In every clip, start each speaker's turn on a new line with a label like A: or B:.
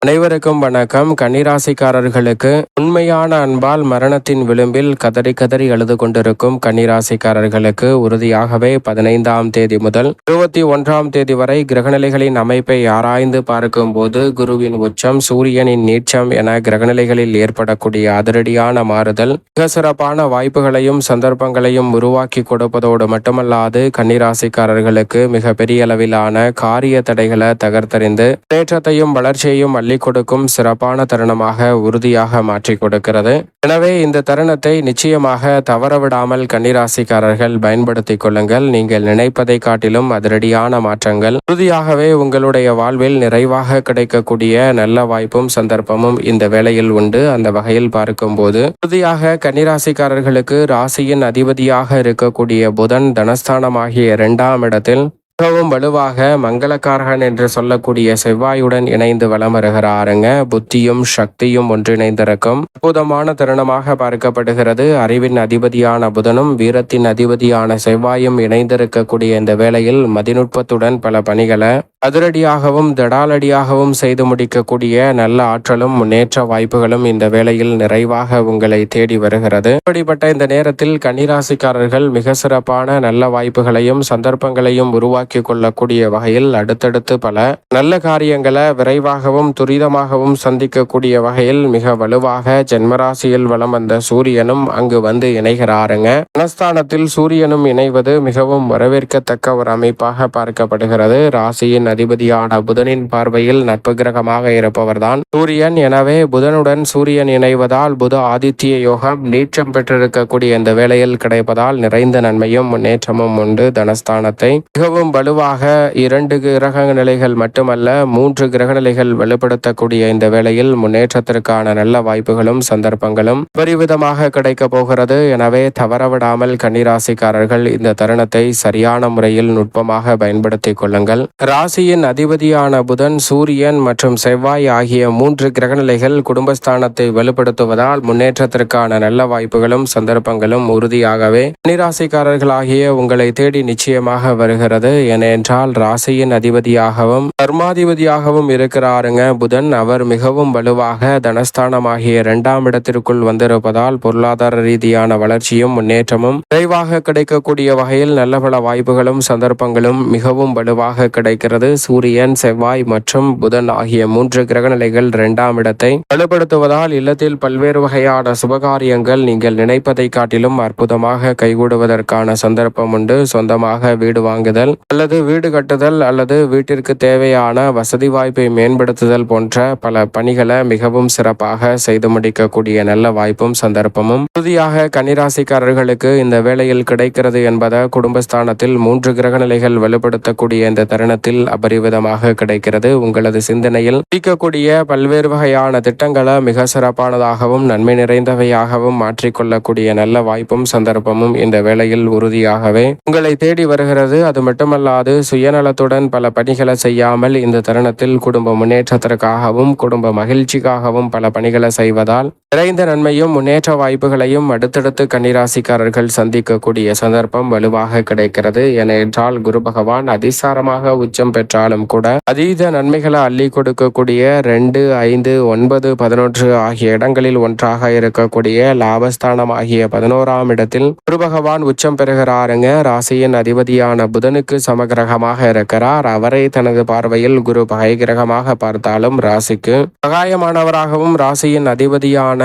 A: அனைவருக்கும் வணக்கம். கன்னிராசிக்காரர்களுக்கு உண்மையான அன்பால் மரணத்தின் விளிம்பில் கதறி கதறி அழுது கொண்டிருக்கும் கன்னிராசிக்காரர்களுக்கு உறுதியாகவே 15ஆம் தேதி முதல் 21ஆம் தேதி வரை கிரகநிலைகளின் அமைப்பை ஆராய்ந்து பார்க்கும் போது குருவின் உச்சம், சூரியனின் நீச்சம் என கிரகநிலைகளில் ஏற்படக்கூடிய அதிரடியான மாறுதல் மிக சிறப்பான வாய்ப்புகளையும் சந்தர்ப்பங்களையும் உருவாக்கி கொடுப்பதோடு மட்டுமல்லாது கன்னிராசிக்காரர்களுக்கு மிக பெரிய அளவிலான காரிய தடைகளை தகர்த்தறிந்து முன்னேற்றத்தையும் வளர்ச்சியையும் கொடுக்கும் சிறப்பான தருணமாக உறுதியாக மாற்றி கொடுக்கிறது. எனவே இந்த தருணத்தை நிச்சயமாக தவறவிடாமல் கன்னிராசிக்காரர்கள் பயன்படுத்திக் கொள்ளுங்கள். நீங்கள் நினைப்பதை காட்டிலும் அதிரடியான மாற்றங்கள் உறுதியாகவே உங்களுடைய வாழ்வில் நிறைவாக கிடைக்கக்கூடிய நல்ல வாய்ப்பும் சந்தர்ப்பமும் இந்த வேளையில் உண்டு. அந்த வகையில் பார்க்கும்போது உறுதியாக கன்னிராசிக்காரர்களுக்கு ராசியின் அதிபதியாக இருக்கக்கூடிய புதன் தனஸ்தானமாகிய 2ஆம் இடத்தில் மிகவும் வலுவாக மங்களக்காரகன் என்று சொல்லக்கூடிய செவ்வாயுடன் இணைந்து வலம் வருகிறாருங்க. புத்தியும் சக்தியும் ஒன்றிணைந்திருக்கும் அற்புதமான தருணமாக பார்க்கப்படுகிறது. அறிவின் அதிபதியான புதனும் வீரத்தின் அதிபதியான செவ்வாயும் இணைந்திருக்கக்கூடிய இந்த வேளையில் மதிநுட்பத்துடன் பல பணிகளை அதிரடியாகவும் தடாலடியாகவும் செய்து முடிக்கக்கூடிய நல்ல ஆற்றலும் முன்னேற்ற வாய்ப்புகளும் இந்த வேளையில் நிறைவாக உங்களை தேடி வருகிறது. இப்படிப்பட்ட இந்த நேரத்தில் கன்னிராசிக்காரர்கள் மிக சிறப்பான நல்ல வாய்ப்புகளையும் சந்தர்ப்பங்களையும் உருவாக்கி கொள்ளக்கூடிய வகையில் அடுத்தடுத்து பல நல்ல காரியங்களை விரைவாகவும் துரிதமாகவும் சந்திக்கக்கூடிய வகையில் மிக வலுவாக ஜென்மராசியில் வலம் வந்த சூரியனும் அங்கு வந்து இணைகிறாருங்க. தனஸ்தானத்தில் சூரியனும் இணைவது மிகவும் வரவேற்கத்தக்க ஒரு அமைப்பாக பார்க்கப்படுகிறது. ராசியின் அதிபதியான புதனின் பார்வையில் நட்பு கிரகமாக இருப்பவர்தான் சூரியன். எனவே புதனுடன் சூரியன் இணைவதால் புத ஆதித்ய யோகம் நீச்சம் பெற்றிருக்கக்கூடிய இந்த வேளையில் கிடைப்பதால் நிறைந்த நன்மையும் முன்னேற்றமும் உண்டு. தனஸ்தானத்தை மிகவும் வலுவாக 2 கிரக நிலைகள் மட்டுமல்ல 3 கிரக நிலைகள் வலுப்படுத்தக்கூடிய இந்த வேளையில் முன்னேற்றத்திற்கான நல்ல வாய்ப்புகளும் சந்தர்ப்பங்களும் பெருவிதமாக கிடைக்க போகிறது. எனவே தவறவிடாமல் கன்னிராசிக்காரர்கள் இந்த தருணத்தை சரியான முறையில் நுட்பமாக பயன்படுத்திக் கொள்ளுங்கள். ராசியின் அதிபதியான புதன், சூரியன் மற்றும் செவ்வாய் ஆகிய 3 கிரகநிலைகள் குடும்பஸ்தானத்தை வலுப்படுத்துவதால் முன்னேற்றத்திற்கான நல்ல வாய்ப்புகளும் சந்தர்ப்பங்களும் உறுதியாகவே கன்னிராசிக்காரர்களாகிய உங்களை தேடி நிச்சயமாக வருகிறது. ஏனென்றால் ராசியின் அதிபதியாகவும் கர்மாதிபதியாகவும் இருக்கிறாருங்க புதன். அவர் மிகவும் வலுவாக தனஸ்தானமாகிய 2ஆம் இடத்திற்குள் வந்திருப்பதால் பொருளாதார ரீதியான வளர்ச்சியும் முன்னேற்றமும் விரைவாக கிடைக்கக்கூடிய வகையில் நல்ல பல வாய்ப்புகளும் சந்தர்ப்பங்களும் மிகவும் வலுவாக கிடைக்கிறது. சூரியன், செவ்வாய் மற்றும் புதன் ஆகிய 3 கிரகநிலைகள் 2ஆம் இடத்தை வலுப்படுத்துவதால் இல்லத்தில் பல்வேறு வகையான சுபகாரியங்கள் நீங்கள் நினைப்பதை காட்டிலும் அற்புதமாக கைகூடுவதற்கான சந்தர்ப்பம் உண்டு. சொந்தமாக வீடு வாங்குதல் அல்லது வீடு கட்டுதல் அல்லது வீட்டிற்கு தேவையான வசதி வாய்ப்பை மேம்படுத்துதல் போன்ற பல பணிகளை மிகவும் சிறப்பாக செய்து முடிக்கக்கூடிய நல்ல வாய்ப்பும் சந்தர்ப்பமும் உறுதியாக கன்னிராசிக்காரர்களுக்கு இந்த வேளையில் கிடைக்கிறது என்பதை குடும்பஸ்தானத்தில் 3 கிரகநிலைகள் வலுப்படுத்தக்கூடிய இந்த தருணத்தில் அபரிவிதமாக கிடைக்கிறது. உங்களது சிந்தனையில் இருக்கக்கூடிய பல்வேறு வகையான திட்டங்களை மிக சிறப்பானதாகவும் நன்மை நிறைந்தவையாகவும் மாற்றிக்கொள்ளக்கூடிய நல்ல வாய்ப்பும் சந்தர்ப்பமும் இந்த வேளையில் உறுதியாகவே உங்களை தேடி வருகிறது. அது மட்டுமல்லாது சுயநலத்துடன் பல பணிகளை செய்யாமல் இந்த தருணத்தில் குடும்ப முன்னேற்றத்திற்காகவும் குடும்ப மகிழ்ச்சிக்காகவும் பல பணிகளை செய்வதால் நிறைந்த நன்மையும் முன்னேற்ற வாய்ப்புகளையும் அடுத்தடுத்து கன்னிராசிக்காரர்கள் சந்திக்கக்கூடிய சந்தர்ப்பம் வலுவாக கிடைக்கிறது. ஏனென்றால் குரு பகவான் அதிசாரமாக உச்சம் பெற்றாலும் கூட அதீத நன்மைகளை அள்ளி கொடுக்கக்கூடிய 2, 5, 9, 11 ஆகிய இடங்களில் ஒன்றாக இருக்கக்கூடிய லாபஸ்தானம் ஆகிய 11ஆம் இடத்தில் குரு பகவான் உச்சம் பெறுகிறாருங்க. ராசியின் அதிபதியான புதனுக்கு சமகிரகமாக இருக்கிறார். அவரை தனது பார்வையில் குரு பகை கிரகமாக பார்த்தாலும் ராசிக்கு சகாயமானவராகவும் ராசியின் அதிபதியான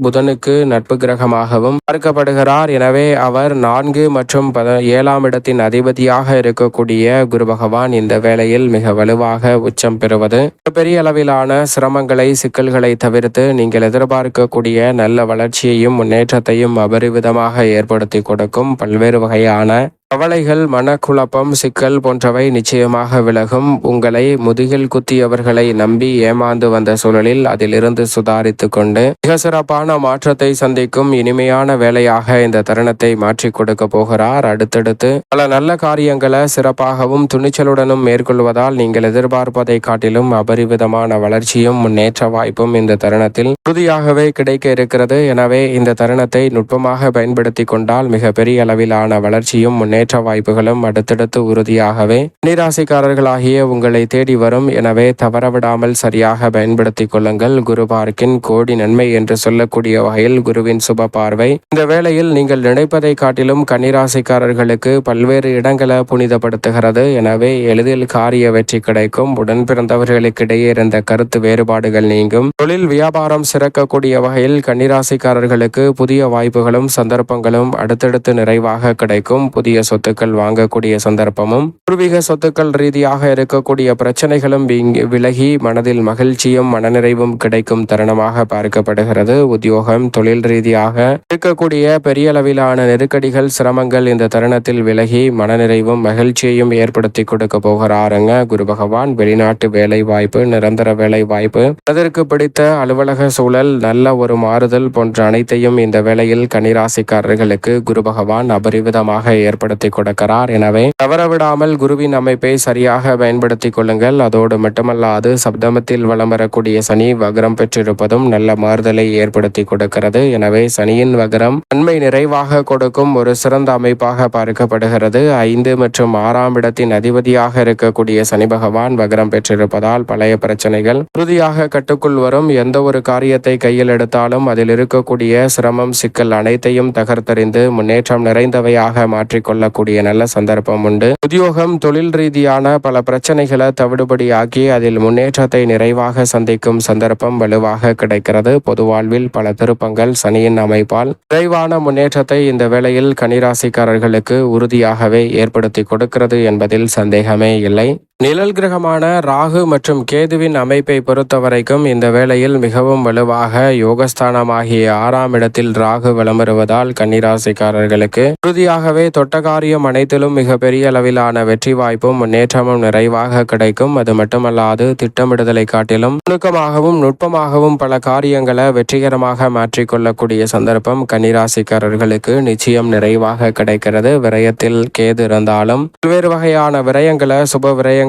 A: புதனுக்கு நட்பு கிரகமாகவும் பார்க்கப்படுகிறார். எனவே அவர் 4 மற்றும் 7ஆம் இடத்தின் அதிபதியாக இருக்கக்கூடிய குரு பகவான் இந்த வேளையில் மிக வலுவாக உச்சம் பெறுவது பெரிய அளவிலான சிரமங்களை சிக்கல்களை தவிர்த்து நீங்கள் எதிர்பார்க்கக்கூடிய நல்ல வளர்ச்சியையும் முன்னேற்றத்தையும் அபரிவிதமாக ஏற்படுத்தி கொடுக்கும். பல்வேறு வகையான கவலைகள், மனக்குழப்பம், சிக்கல் போன்றவை நிச்சயமாக விலகும். உங்களை முதுகில் குத்தியவர்களை நம்பி ஏமாந்து வந்த சூழலில் அதிலிருந்து சுதாரித்து கொண்டு மிக சிறப்பான மாற்றத்தை சந்திக்கும் இனிமையான வேலையாக இந்த தருணத்தை மாற்றி கொடுக்க போகிறார். அடுத்தடுத்து பல நல்ல காரியங்களை சிறப்பாகவும் துணிச்சலுடனும் மேற்கொள்வதால் நீங்கள் எதிர்பார்ப்பதை காட்டிலும் அபரிவிதமான வளர்ச்சியும் முன்னேற்ற வாய்ப்பும் இந்த தருணத்தில் உறுதியாகவே கிடைக்க இருக்கிறது. எனவே இந்த தருணத்தை நுட்பமாக பயன்படுத்தி கொண்டால் மிக பெரிய அளவிலான வளர்ச்சியும் முன்னேற்ற வாய்ப்புகளும் அடுத்தடுத்து உறுதியாகவே கன்னிராசிக்காரர்களாகிய உங்களை தேடி வரும். எனவே தவறவிடாமல் சரியாக பயன்படுத்திக் கொள்ளுங்கள். குரு பார்க்கின் கோடி நன்மை என்று சொல்லக்கூடிய வகையில் குருவின் சுப பார்வை இந்த வேளையில் நீங்கள் நினைப்பதை காட்டிலும் கன்னிராசிக்காரர்களுக்கு பல்வேறு இடங்களை புனிதப்படுத்துகிறது. எனவே எளிதில் காரிய வெற்றி கிடைக்கும். உடன் பிறந்தவர்களுக்கிடையே இருந்த கருத்து வேறுபாடுகள் நீங்கும். தொழில் வியாபாரம் சிறக்கக்கூடிய வகையில் கன்னிராசிக்காரர்களுக்கு புதிய வாய்ப்புகளும் சந்தர்ப்பங்களும் அடுத்தடுத்து நிறைவாக கிடைக்கும். புதிய சொத்துக்கள் வாங்கக்கூடிய சந்தர்ப்பமும் பூர்வீக சொத்துக்கள் ரீதியாக இருக்கக்கூடிய பிரச்சனைகளும் விலகி மனதில் மகிழ்ச்சியும் மனநிறைவும் கிடைக்கும் தருணமாக பார்க்கப்படுகிறது. உத்தியோகம் தொழில் ரீதியாக இருக்கக்கூடிய பெரிய அளவிலான நெருக்கடிகள் சிரமங்கள் இந்த தருணத்தில் விலகி மனநிறைவும் மகிழ்ச்சியையும் ஏற்படுத்தி கொடுக்க போகிறாருங்க குரு பகவான். வெளிநாட்டு வேலை வாய்ப்பு, நிரந்தர வேலை வாய்ப்பு, அதற்கு பிடித்த அலுவலக சூழல், நல்ல ஒரு மாறுதல் போன்ற அனைத்தையும் இந்த வேளையில் கன்னிராசிக்காரர்களுக்கு குரு பகவான் அபரிவிதமாக ஏற்படுத்தி கொடுக்கிறார். எனவே தவறவிடாமல் குருவின் அமைப்பை சரியாக பயன்படுத்திக் கொள்ளுங்கள். அதோடு மட்டுமல்லாது சப்தமத்தில் வலம் வரக்கூடிய சனி வக்ரம் பெற்றிருப்பதும் நல்ல மாறுதலை ஏற்படுத்தி கொடுக்கிறது. எனவே சனியின் வக்ரம் நன்மை நிறைவாக கொடுக்கும் ஒரு சிறந்த அமைப்பாக பார்க்கப்படுகிறது. 5 மற்றும் 6ஆம் இடத்தின் அதிபதியாக இருக்கக்கூடிய சனி பகவான் வக்ரம் பெற்றிருப்பதால் பழைய பிரச்சனைகள் உறுதியாக கட்டுக்குள் வரும். எந்த ஒரு காரியத்தை கையில் எடுத்தாலும் அதில் இருக்கக்கூடிய சிரமம் சிக்கல் அனைத்தையும் தகர்த்தறிந்து முன்னேற்றம் நிறைந்தவையாக மாற்றிக்கொள்ளக்கூடிய நல்ல சந்தர்ப்பம் உண்டு. உத்தியோகம் தொழில் ரீதியான பல பிரச்சனைகளை தவிடுபடியாக்கி அதில் முன்னேற்றத்தை நிறைவாக சந்திக்கும் சந்தர்ப்பம் வலுவாக கிடைக்கிறது. பொது வாழ்வில் பல திருப்பங்கள் சனியின் அமைப்பால் விரைவான முன்னேற்றத்தை இந்த வேளையில் கன்னிராசிக்காரர்களுக்கு உறுதியாகவே ஏற்படுத்தி கொடுக்கிறது என்பதில் சந்தேகமே இல்லை. நிழல் கிரகமான ராகு மற்றும் கேதுவின் அமைப்பை பொறுத்தவரைக்கும் இந்த வேளையில் மிகவும் வலுவாக யோகஸ்தானமாகிய 6ஆம் இடத்தில் ராகு வலம் வருவதால் கன்னிராசிக்காரர்களுக்கு உறுதியாகவே தொட்ட காரியம் அனைத்திலும் மிகப்பெரிய அளவிலான வெற்றி வாய்ப்பும் முன்னேற்றமும் நிறைவாக கிடைக்கும். அது மட்டுமல்லாது திட்டமிடுதலை காட்டிலும் நுணுக்கமாகவும் நுட்பமாகவும் பல காரியங்களை வெற்றிகரமாக மாற்றிக்கொள்ளக்கூடிய சந்தர்ப்பம் கன்னிராசிக்காரர்களுக்கு நிச்சயம் நிறைவாக கிடைக்கிறது. விரயத்தில் கேது இருந்தாலும் பல்வேறு வகையான விரயங்களை சுப விரயங்களாக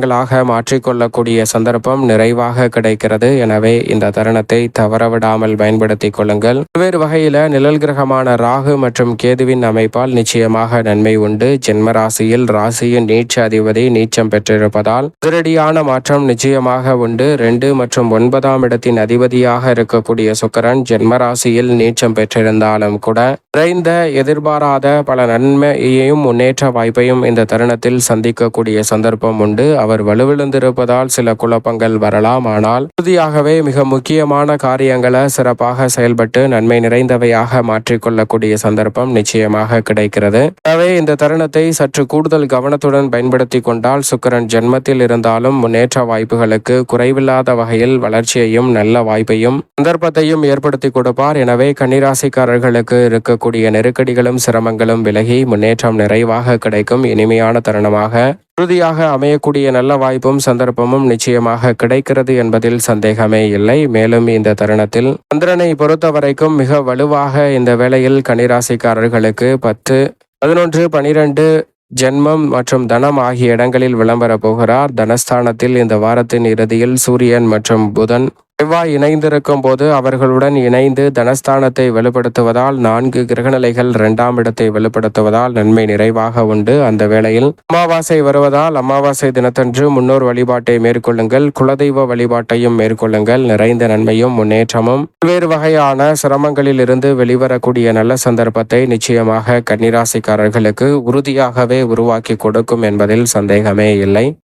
A: மாற்றிக்கொள்ளக்கூடிய சந்தர்ப்பம் நிறைவாக கிடைக்கிறது. எனவே இந்த தருணத்தை தவறவிடாமல் பயன்படுத்திக் கொள்ளுங்கள். பல்வேறு வகையில நிழல் கிரகமான ராகு மற்றும் கேதுவின் அமைப்பால் நிச்சயமாக நன்மை உண்டு. ஜென்ம ராசியில் ராசியின் நீச்ச அதிபதி நீச்சம் பெற்றிருப்பதால் அதிரடியான மாற்றம் நிச்சயமாக உண்டு. 2 மற்றும் 9ஆம் இடத்தின் அதிபதியாக இருக்கக்கூடிய சுக்கிரன் ஜென்ம ராசியில் நீச்சம் பெற்றிருந்தாலும் கூட விரைந்த எதிர்பாராத பல நன்மையையும் முன்னேற்ற வாய்ப்பையும் இந்த தருணத்தில் சந்திக்கக்கூடிய சந்தர்ப்பம் உண்டு. அவர் வலுவிழந்திருப்பதால் சில குழப்பங்கள் வரலாம். ஆனால் உறுதியாகவே மிக முக்கியமான காரியங்களை சிறப்பாக செயல்பட்டு நன்மை நிறைந்தவையாக மாற்றிக்கொள்ளக்கூடிய சந்தர்ப்பம் நிச்சயமாக கிடைக்கிறது. எனவே இந்த தருணத்தை சற்று கூடுதல் கவனத்துடன் பயன்படுத்தி கொண்டால் சுக்கிரன் ஜென்மத்தில் இருந்தாலும் முன்னேற்ற வாய்ப்புகளுக்கு குறைவில்லாத வகையில் வளர்ச்சியையும் நல்ல வாய்ப்பையும் சந்தர்ப்பத்தையும் ஏற்படுத்தி கொடுப்பார். எனவே கன்னிராசிக்காரர்களுக்கு இருக்கக்கூடிய நெருக்கடிகளும் சிரமங்களும் விலகி முன்னேற்றம் நிறைவாக கிடைக்கும் இனிமையான தருணமாக உறுதியாக அமையக்கூடிய நல்ல வாய்ப்பும் சந்தர்ப்பமும் நிச்சயமாக கிடைக்கிறது என்பதில் சந்தேகமே இல்லை. மேலும் இந்த தருணத்தில் சந்திரனை பொறுத்தவரைக்கும் மிக வலுவாக இந்த வேளையில் கன்னிராசிக்காரர்களுக்கு 10, 11, 12 ஜென்மம் மற்றும் தனம் ஆகிய இடங்களில் விளம்பர போகிறார். தனஸ்தானத்தில் இந்த வாரத்தின் இறுதியில் சூரியன் மற்றும் புதன் செவ்வாய் இணைந்திருக்கும் போது அவர்களுடன் இணைந்து தனஸ்தானத்தை வலுப்படுத்துவதால் 4 கிரகநிலைகள் 2ஆம் இடத்தை வலுப்படுத்துவதால் நன்மை நிறைவாக உண்டு. அந்த வேளையில் அமாவாசை வருவதால் அமாவாசை தினத்தன்று முன்னோர் வழிபாட்டை மேற்கொள்ளுங்கள். குலதெய்வ வழிபாட்டையும் மேற்கொள்ளுங்கள். நிறைந்த நன்மையும் முன்னேற்றமும் பல்வேறு வகையான சிரமங்களில் இருந்து வெளிவரக்கூடிய நல்ல சந்தர்ப்பத்தை நிச்சயமாக கன்னிராசிக்காரர்களுக்கு உறுதியாகவே உருவாக்கி கொடுக்கும் என்பதில் சந்தேகமே இல்லை.